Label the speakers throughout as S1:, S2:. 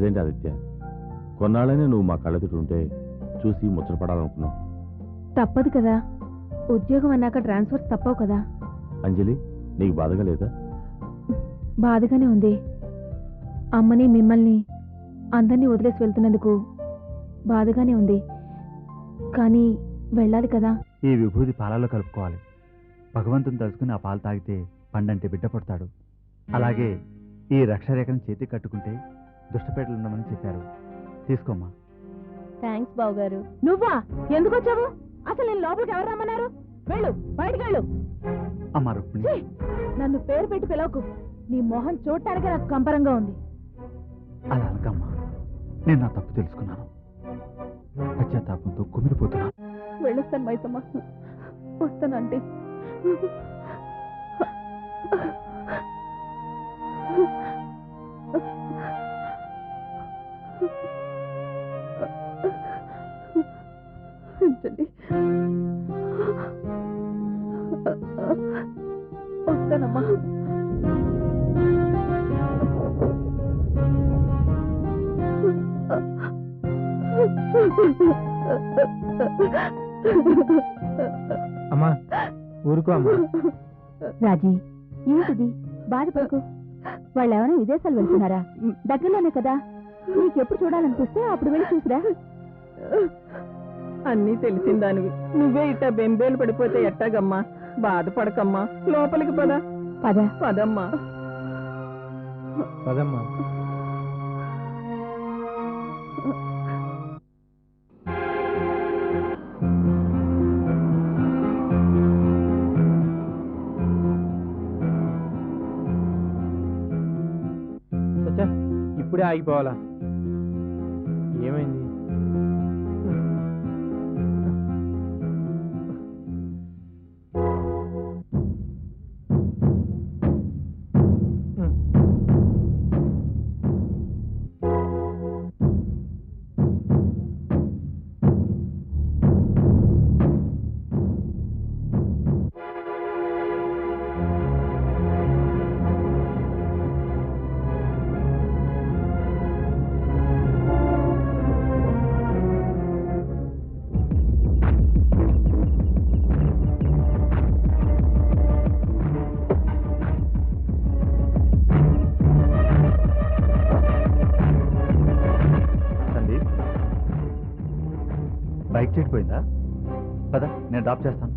S1: అదేంటి ఆదిత్య, కొన్నాళ్ళనే నువ్వు మా కళ్ళెదుటుంటే చూసి ముచ్చటపడాలనుకున్నావు.
S2: తప్పదు కదా, ఉద్యోగం అన్నాక ట్రాన్స్ఫర్స్ తప్పవు కదా.
S1: అంజలి, నీకు బాధగా లేదా?
S2: బాధగానే ఉంది. అమ్మని మిమ్మల్ని అందరినీ వదిలేసి వెళ్తున్నందుకు బాధగానే ఉంది. కానీ వెళ్ళాలి కదా.
S3: ఈ విభూది పాలలో కలుపుకోవాలి. భగవంతుని తలుచుకుని ఆ పాలు తాగితే పండంటే బిడ్డ పడతాడు. అలాగే ఈ రక్షరేఖను చేతికి కట్టుకుంటే దుష్టపేటలు ఉండమని చెప్పారు. తీసుకోమ్మా.
S2: థ్యాంక్స్ బావగారు. నువ్వా? ఎందుకు వచ్చావు? అసలు నేను లోపలికి ఎవరు రమ్మన్నారు? వెళ్ళు, బయటికి వెళ్ళు.
S3: అమ్మా రుక్మిణి,
S2: నన్ను పేరు పెట్టి పిలవకు. నీ మొహం చూడటానికి నాకు కంపరంగా ఉంది.
S3: అలా అనకమ్మా. నేను నా తప్పు తెలుసుకున్నాను. పశ్చాత్తాపంతో కుమిలిపోతున్నాను.
S2: వెళ్ళొస్తాను మైసమ్మ. వస్తానంటే వస్తానమ్మా.
S4: అమ్మా ఊరుకో అమ్మా.
S2: రాజీ, ఏంటిది? బాధపడకు. వాళ్ళు ఏమైనా విదేశాలు వెళ్తున్నారా? దగ్గరలోనే కదా. నీకెప్పుడు చూడాలనిపిస్తే అప్పుడు వెళ్ళి చూసిరా.
S5: అన్నీ తెలిసిందానివి నువ్వే ఇట్టా బెంబేలు పడిపోతే ఎట్టాగమ్మా? బాధపడకమ్మా, లోపలికి పద. పదమ్మా.
S4: పదమ్మా. చచ్చా, ఇప్పుడే ఆగిపోవాలా? ఏమైంది?
S3: బైక్ చెడిపోయిందా? పద, నేను డ్రాప్ చేస్తాను.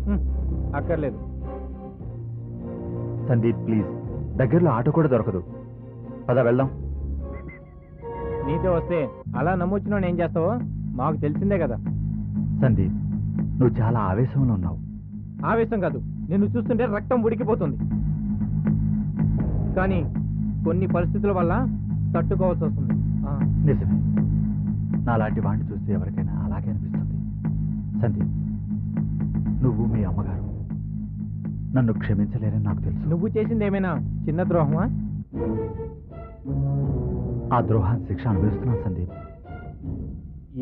S4: అక్కర్లేదు
S3: సందీప్, ప్లీజ్. దగ్గరలో ఆటో కూడా దొరకదు. పద వెళ్దాం.
S4: నీతో వస్తే అలా నమ్మొచ్చినా ఏం చేస్తావో మాకు తెలిసిందే కదా.
S3: సందీప్, నువ్వు చాలా ఆవేశంలో ఉన్నావు.
S4: ఆవేశం కాదు, నిన్ను చూస్తుంటే రక్తం ఉడికిపోతుంది. కానీ కొన్ని పరిస్థితుల వల్ల తట్టుకోవాల్సి వస్తుంది.
S3: నిజమే, నాలాంటి వాడిని చూస్తే ఎవరికైనా అలాగే అనిపిస్తుంది. సందీప్, నువ్వు మీ అమ్మగారు నన్ను క్షమించలేరని నాకు తెలుసు.
S4: నువ్వు చేసింది ఏమైనా చిన్న ద్రోహమా?
S3: ఆ ద్రోహాన్ని శిక్ష అనుభవిస్తున్నాను సందీప్.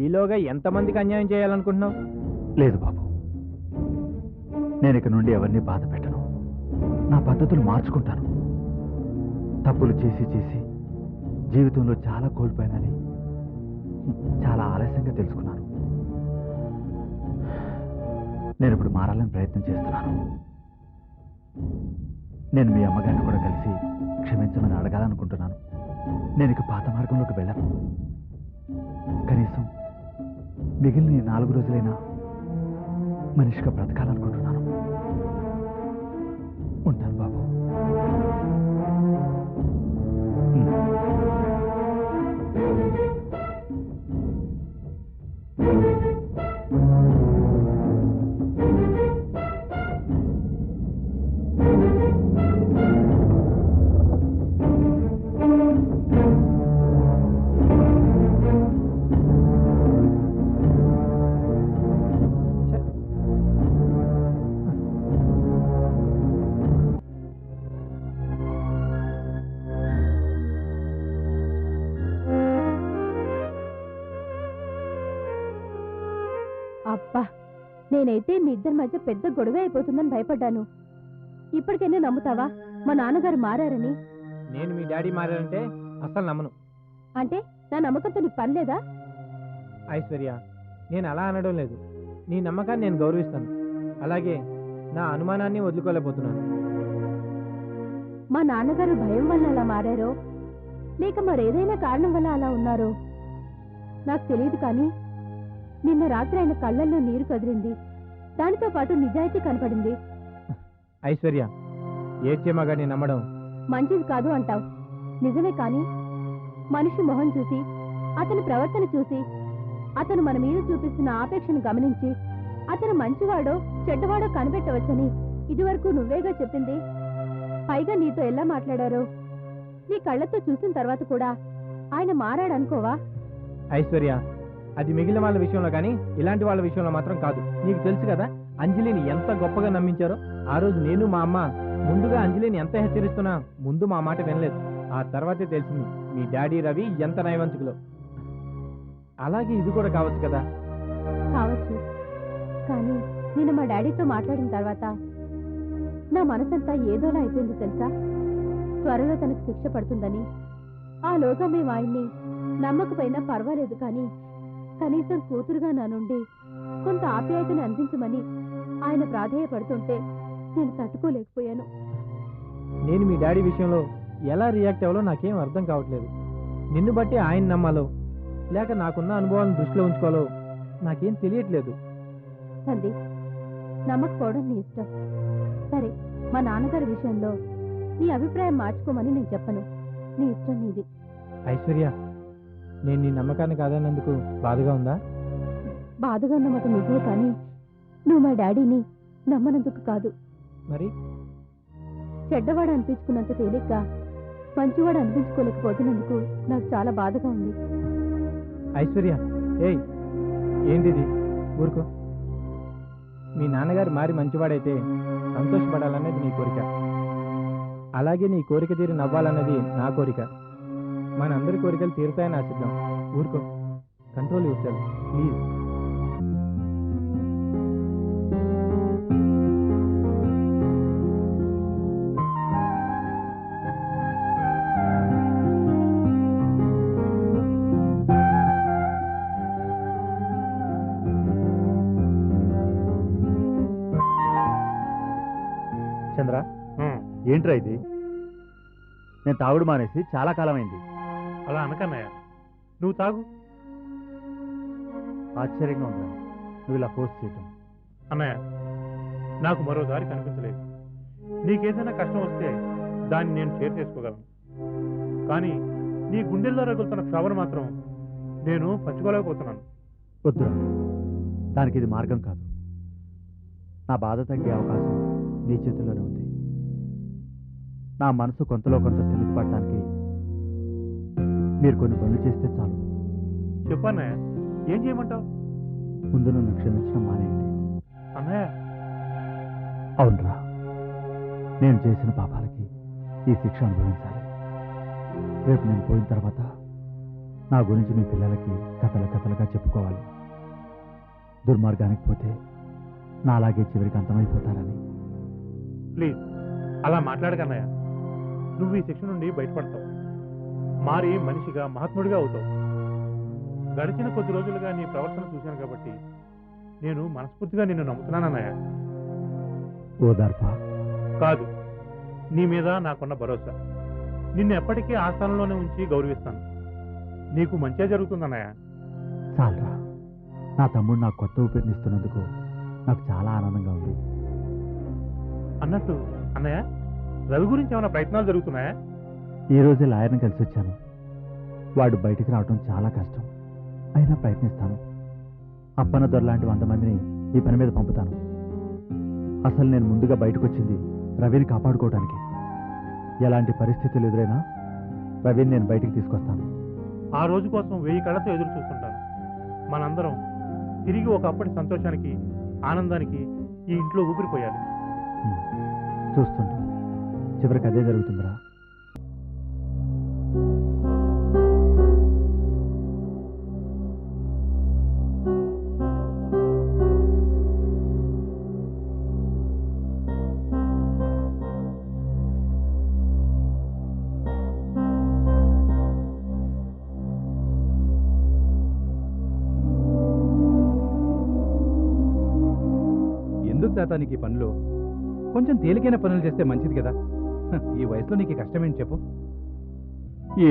S4: ఈలోగా ఎంతమందికి అన్యాయం చేయాలనుకుంటున్నావు?
S3: లేదు బాబు, నేను ఇక నుండి ఎవరిని బాధ పెట్టను. నా పద్ధతులు మార్చుకుంటాను. తప్పులు చేసి చేసి జీవితంలో చాలా కోల్పోయినని చాలా ఆలస్యంగా తెలుసుకున్నాను. నేను ఇప్పుడు మారాలని ప్రయత్నం చేస్తున్నాను. నేను మీ అమ్మగారిని కూడా కలిసి క్షమించమని అడగాలనుకుంటున్నాను. నేను ఇక పాత మార్గంలోకి వెళ్ళను. కనీసం మిగిలిన 4 రోజులైనా మనిషిగా బ్రతకాలనుకుంటున్నాను. ఉంటాను బాబు.
S2: అబ్బా, నేనైతే మీ ఇద్దరి మధ్య పెద్ద గొడవ అయిపోతుందని భయపడ్డాను. ఇప్పటికైనా నమ్ముతావా మా నాన్నగారు మారారని?
S4: నేను మీ డాడీ మారారంటే అసలు నమ్మను.
S2: అంటే నా నమ్మకంతో నీకు పని లేదా?
S4: ఐశ్వర్య, నేను అలా అనడం లేదు. నీ నమ్మకాన్ని నేను గౌరవిస్తాను. అలాగే నా అనుమానాన్ని వదులుకోలేకపోతున్నాను.
S2: మా నాన్నగారు భయం వల్ల అలా మారారో లేక మరేదైనా కారణం వల్ల అలా ఉన్నారో నాకు తెలియదు, కానీ నిన్న రాత్రి ఆయన కళ్ళల్లో నీరు కదిలింది. దానితో పాటు నిజాయితీ కనపడింది.
S4: ఐశ్వర్య, ఏడ్చే మగాడిని నమ్మడం
S2: మంచిది కాదు అంటావు నిజమే, కానీ మనిషి మొహం చూసి, అతని ప్రవర్తన చూసి, అతను మన మీద చూపిస్తున్న ఆపేక్షను గమనించి అతను మంచివాడో చెడ్డవాడో కనిపెట్టవచ్చని ఇదివరకు నువ్వేగా చెప్పింది. పైగా నీతో ఎలా మాట్లాడారో నీ కళ్ళతో చూసిన తర్వాత కూడా ఆయన మారాడనుకోవా?
S4: ఐశ్వర్య, అది మిగిలిన వాళ్ళ విషయంలో కానీ ఇలాంటి వాళ్ళ విషయంలో మాత్రం కాదు. నీకు తెలుసు కదా అంజలిని ఎంత గొప్పగా నమ్మించారో. ఆ రోజు నేను మా అమ్మ ముందుగా అంజలిని ఎంత హెచ్చరిస్తున్నా ముందు మా మాట వినలేదు. ఆ తర్వాతే తెలిసింది మీ డాడీ రవి ఎంత నయవంచుకులో. అలాగే ఇది కూడా కావచ్చు కదా?
S2: కావచ్చు, కానీ నేను మా డాడీతో మాట్లాడిన తర్వాత నా మనసంతా ఏదోలా అయిపోయింది తెలుసా. త్వరలో తనకు శిక్ష పడుతుందని, ఆ లోగా మేము ఆయన్ని నమ్మకపోయినా పర్వాలేదు, కానీ కనీసం కూతురుగా నా నుండి కొంత ఆప్యాయతని అందించమని ఆయన ప్రాధేయపడుతుంటే నేను తట్టుకోలేకపోయాను.
S4: నేను మీ డాడీ విషయంలో ఎలా రియాక్ట్ అవ్వాలో నాకేం అర్థం కావట్లేదు. నిన్ను బట్టి ఆయన నమ్మాలో లేక నాకున్న అనుభవాలను దృష్టిలో ఉంచుకోవాలో నాకేం తెలియట్లేదు.
S2: సందీప్, నమ్మకపోవడం నీ ఇష్టం. సరే, మా నాన్నగారి విషయంలో నీ అభిప్రాయం మార్చుకోమని నేను చెప్పను. నీ ఇష్టం నీది.
S4: ఐశ్వర్య, నేను నీ నమ్మకాన్ని కాదన్నందుకు బాధగా ఉందా?
S2: బాధగా ఉన్నమాట నిజమే, కానీ నువ్వు మా డాడీని నమ్మనందుకు కాదు.
S4: మరి
S2: చెడ్డవాడు అనిపించుకున్నంత తేలిగ్గా మంచివాడు అనిపించుకోలేకపోతున్నందుకు నాకు చాలా బాధగా ఉంది.
S4: ఐశ్వర్య, ఏయ్ ఏంటిది? ఊరుకో. మీ నాన్నగారు మారి మంచివాడైతే సంతోషపడాలన్నది నీ కోరిక. అలాగే నీ కోరిక తీరి నవ్వాలన్నది నా కోరిక. మనందరి కోరికలు తీరుతాయని ఆశిద్దాం. ఊరుకో. Control yourself please.
S3: Chandra, ఏంట్రా ఇది? నేను తాగుడు మానేసి చాలా కాలమైంది.
S6: అలా అనకన్నయ్య, నువ్వు తాగు.
S3: ఆశ్చర్యంగా ఉందా నువ్వు ఇలా ఫోర్స్ చేయటం?
S6: అన్నయ్య, నాకు మరో దారి కనిపించలేదు. నీకేదైనా కష్టం వస్తే దాన్ని నేను షేర్ చేసుకోగలను, కానీ నీ గుండెల్లో రగులుతున్న క్షోభను మాత్రం నేను పంచుకోలేకపోతున్నాను.
S3: వద్దురా, దానికి ఇది మార్గం కాదు. నా బాధ తగ్గే అవకాశం నీ చేతుల్లోనే ఉంది. నా మనసు కొంతలో కొంత స్థితి పడటానికి మీరు కొన్ని పనులు చేస్తే చాలు.
S6: చెప్పన్నయ్య, ఏం చేయమంటావు?
S3: ముందు నన్ను క్షమించడం మానేయండి.
S6: అన్నయ్య,
S3: అవునరా, నేను చేసిన పాపాలకి ఈ శిక్ష అనుభవించాలి. రేపు నేను పోయిన తర్వాత నా గురించి మీ పిల్లలకి కథలుగా చెప్పుకోవాలి. దుర్మార్గానికి పోతే నా అలాగే చివరికి అంతమైపోతారని.
S6: ప్లీజ్ అలా మాట్లాడకన్నయ్య. నువ్వు ఈ శిక్ష నుండి బయటపడతావు, మారి మనిషిగా మహాత్ముడిగా అవుతావు. గడిచిన కొద్ది రోజులుగా నీ ప్రవర్తన చూశాను కాబట్టి నేను మనస్ఫూర్తిగా నిన్ను నమ్ముతున్నానన్నయ్య.
S3: ఓదార్పా
S6: కాదు, నీ మీద నాకున్న భరోసా. నిన్ను ఎప్పటికీ ఆ స్థానంలోనే ఉంచి గౌరవిస్తాను. నీకు మంచిగా జరుగుతుందన్నయ్య.
S3: చాలరా, నా తమ్ముడు నాకు కొత్త ఊపిరినిస్తున్నందుకు నాకు చాలా ఆనందంగా ఉంది.
S6: అన్నట్టు అన్నయ్య, రవి గురించి ఏమైనా ప్రయత్నాలు జరుగుతున్నాయా?
S3: ఈ రోజే లాయర్ని కలిసి వచ్చాను. వాడు బయటికి రావడం చాలా కష్టం, అయినా ప్రయత్నిస్తాను. అప్పన్న దొర లాంటి 100 మందిని ఈ పని మీద పంపుతాను. అసలు నేను ముందుగా బయటకు వచ్చింది రవిని కాపాడుకోవడానికి. ఎలాంటి పరిస్థితులు ఎదురైనా రవిని నేను బయటికి తీసుకొస్తాను.
S6: ఆ రోజు కోసం 1000 కళ్ళతో ఎదురు చూస్తుంటాను. మనందరం తిరిగి ఒకప్పటి సంతోషానికి, ఆనందానికి ఈ ఇంట్లో ఊపిరిపోయాలి.
S3: చూస్తుంటా, చివరికి అదే జరుగుతుందిరా.
S4: తాత నీకు ఈ పనులు కొంచెం తేలికైన పనులు చేస్తే మంచిది కదా. ఈ వయసులో నీకు కష్టమేంటి చెప్పు.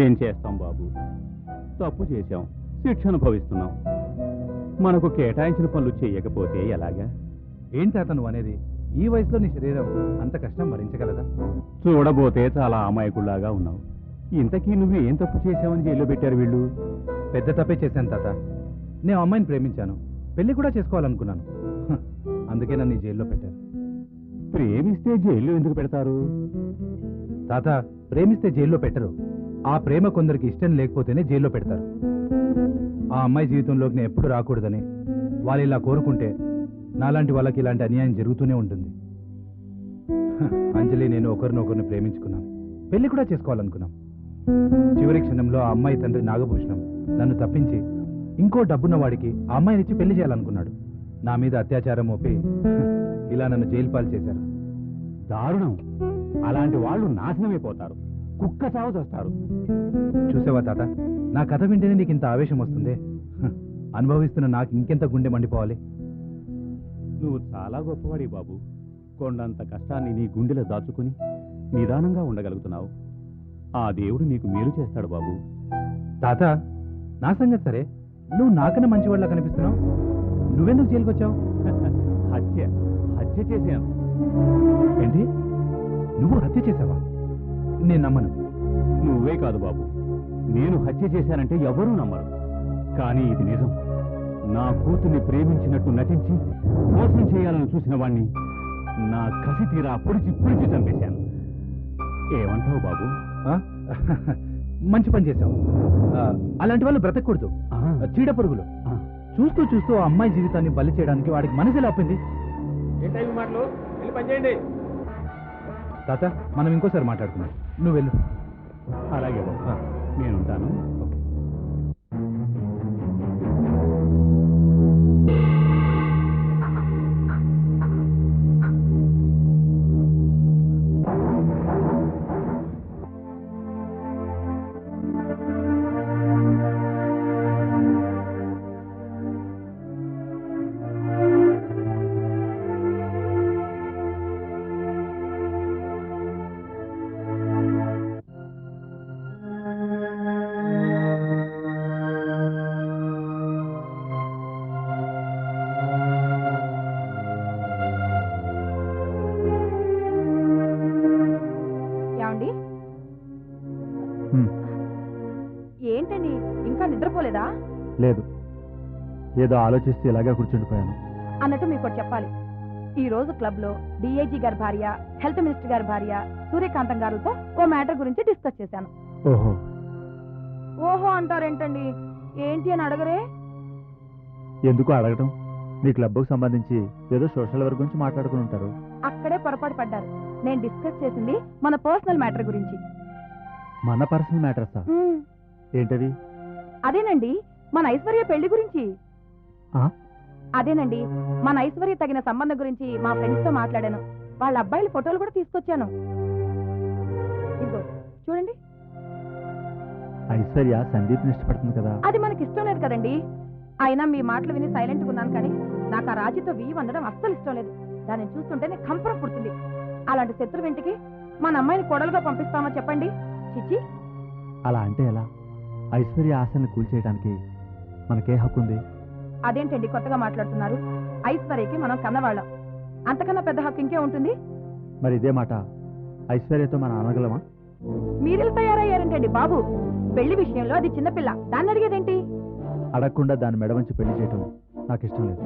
S7: ఏం చేస్తాం బాబు, తప్పు చేశాం, శిక్ష అనుభవిస్తున్నాం. మనకు కేటాయించిన పనులు చేయకపోతే ఎలాగా?
S4: ఏంటి తాత నువ్వు అనేది? ఈ వయసులో నీ శరీరం అంత కష్టం భరించగలదా?
S7: చూడబోతే చాలా అమాయకుల్లాగా ఉన్నావు. ఇంతకీ నువ్వు ఏం తప్పు చేశావని జైల్లో పెట్టారు వీళ్ళు?
S4: పెద్ద తప్పే చేశాను తాత. నేను అమ్మాయిని ప్రేమించాను, పెళ్లి కూడా చేసుకోవాలనుకున్నాను. అందుకే నన్ను ఈ జైల్లో పెట్టారు.
S7: ప్రేమిస్తే జైల్లో ఎందుకు పెడతారు?
S4: తాత, ప్రేమిస్తే జైల్లో పెట్టరు. ఆ ప్రేమ కొందరికి ఇష్టం లేకపోతేనే జైల్లో పెడతారు. ఆ అమ్మాయి జీవితంలోకి నేను ఎప్పుడు రాకూడదని వాళ్ళు ఇలా కోరుకుంటే నాలాంటి వాళ్ళకి ఇలాంటి అన్యాయం జరుగుతూనే ఉంటుంది. అంజలి నేను ఒకరినొకరిని ప్రేమించుకున్నాం, పెళ్లి కూడా చేసుకోవాలనుకున్నాం. చివరి క్షణంలో ఆ అమ్మాయి తండ్రి నాగభూషణం నన్ను తప్పించి ఇంకో డబ్బున్న వాడికి ఆ అమ్మాయినిచ్చి పెళ్లి చేయాలనుకున్నాడు. నా మీద అత్యాచారం మోపి ఇలా నన్ను జైలు పాలు చేశారు.
S7: దారుణం. అలాంటి వాళ్ళు నాశనమైపోతారు, కుక్క చావు చేస్తారు.
S4: చూసావా తాత, నా కథ వింటేనే నీకు ఇంత ఆవేశం వస్తుంది. అనుభవిస్తున్న నాకు ఇంకెంత గుండె మండిపోవాలి.
S7: నువ్వు చాలా గొప్పవాడి బాబు. కొండంత కష్టాన్ని నీ గుండెలో దాచుకుని నిదానంగా ఉండగలుగుతున్నావు. ఆ దేవుడు నీకు మేలు చేస్తాడు బాబు.
S4: తాత, నా సంగతి సరే, నువ్వు నాకన్నా మంచివాళ్ళ కనిపిస్తున్నావు. నువ్వెందుకు జైలుకి వచ్చావు?
S7: హత్య చేశాను.
S4: ఏంటి, నువ్వు హత్య చేసావా? నేను నమ్మను.
S7: నువ్వే కాదు బాబు, నేను హత్య చేశానంటే ఎవరూ నమ్మరు. కానీ ఇది నిజం. నా కూతుర్ని ప్రేమించినట్టు నటించి మోసం చేయాలని చూసిన వాణ్ణి నా కసి తీరా పొడిచి చంపేశాను. ఏమంటావు బాబు?
S4: మంచి పని చేశావు. అలాంటి వాళ్ళు బ్రతకూడదు, చీడ పురుగులు. చూస్తూ చూస్తూ ఆ అమ్మాయి జీవితాన్ని బలి చేయడానికి వాడికి మనసు ఎలా ఒప్పింది? తాత, మనం ఇంకోసారి మాట్లాడుకున్నాం. నువ్వు వెళ్ళు.
S7: అలాగే బాబు, నేనుంటాను.
S4: ఓకే.
S2: ఏంటండి, ఇంకా నిద్రపోలేదా?
S3: లేదు, ఏదో ఆలోచిస్తూ ఇలాగే కూర్చుండిపోయాను.
S2: అన్నట్టు మీకు ఒకటి చెప్పాలి. ఈ రోజు క్లబ్ లో డిఐజీ గారి భార్య, హెల్త్ మినిస్టర్ గారి భార్య సూర్యకాంతం గారితో ఓ మ్యాటర్ గురించి డిస్కస్ చేశాను.
S3: ఓహో
S2: ఓహో అంటారేంటండి? ఏంటి అని అడగరే?
S3: ఎందుకు అడగటం? మీ క్లబ్కు సంబంధించి ఏదో సోషల్ వర్క్ గురించి మాట్లాడుకుని ఉంటారు.
S2: అక్కడే పొరపాటు పడ్డారు. నేను డిస్కస్ చేసింది మన పర్సనల్ మ్యాటర్ గురించి.
S3: మన పర్సనల్ మ్యాటర్సా? ఏంటది?
S2: అదేనండి, మన ఐశ్వర్య పెళ్లి గురించి.
S3: ఆ?
S2: అదేనండి, మన ఐశ్వర్య తగిన సంబంధం గురించి మా ఫ్రెండ్స్ తో మాట్లాడాను. వాళ్ళ అబ్బాయిల ఫోటోలు కూడా తీసుకొచ్చాను. ఇదిగో చూడండి.
S3: ఐశ్వర్య సందీప్ని ఇష్టపడుతుంది కదా?
S2: అది మనకి ఇష్టం లేదు కదండి. అయినా మీ మాటలు విని సైలెంట్గా ఉన్నాను, కానీ నాకు ఆ రాజీతో వీయి వందడం అస్సలు ఇష్టం లేదు. దాన్ని చూస్తుంటేనే కంపరం పుడుతుంది. అలాంటి శత్రువు ఇంటికి మన అమ్మాయిని కొడలుగా పంపిస్తామా చెప్పండి? చిచ్చి.
S3: అలా అంటే ఎలా? ఐశ్వర్య ఆశల్ని కూల్చేయడానికి మనకే హక్కు ఉంది?
S2: అదేంటండి కొత్తగా మాట్లాడుతున్నారు? ఐశ్వర్యకి మనం కన్నవాళ్ళం, అంతకన్నా పెద్ద హక్కు ఇంకే ఉంటుంది?
S3: మరి ఇదే మాట ఐశ్వర్యతో మనం అనగలమా?
S2: మీరెలా తయారయ్యారంటండి బాబు? పెళ్లి విషయంలో అది చిన్నపిల్ల, దాన్ని అడిగేదేంటి?
S3: అడగకుండా దాన్ని మెడవంచి పెళ్లి చేయటం నాకు ఇష్టం లేదు.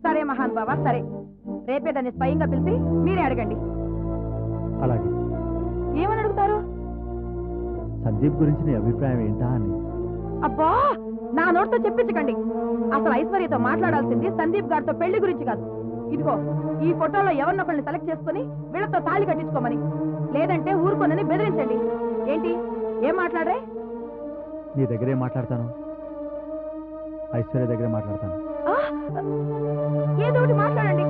S2: సరే మహాన్ బాబా, సరే. రేపే దాన్ని స్వయంగా పిలిచి మీరే అడగండి.
S3: అలాగే.
S2: ఏమని అడుగుతారు?
S3: సందీప్ గురించి నీ అభిప్రాయం ఏంటా అని.
S2: అబ్బా, నా నోటితో చెప్పించకండి. అసలు ఐశ్వర్యతో మాట్లాడాల్సింది సందీప్ గారితో పెళ్లి గురించి కాదు. ఇదిగో ఈ ఫోటోలో ఎవరినొకరిని సెలెక్ట్ చేసుకుని వీళ్ళతో తాళి కట్టించుకోమని, లేదంటే ఊరుకోనని బెదిరించండి. ఏంటి, ఏం మాట్లాడరే?
S3: నీ దగ్గరే మాట్లాడతాను, ఐశ్వర్య దగ్గరే మాట్లాడతాను.
S2: ఏదో ఒకటి మాట్లాడండి.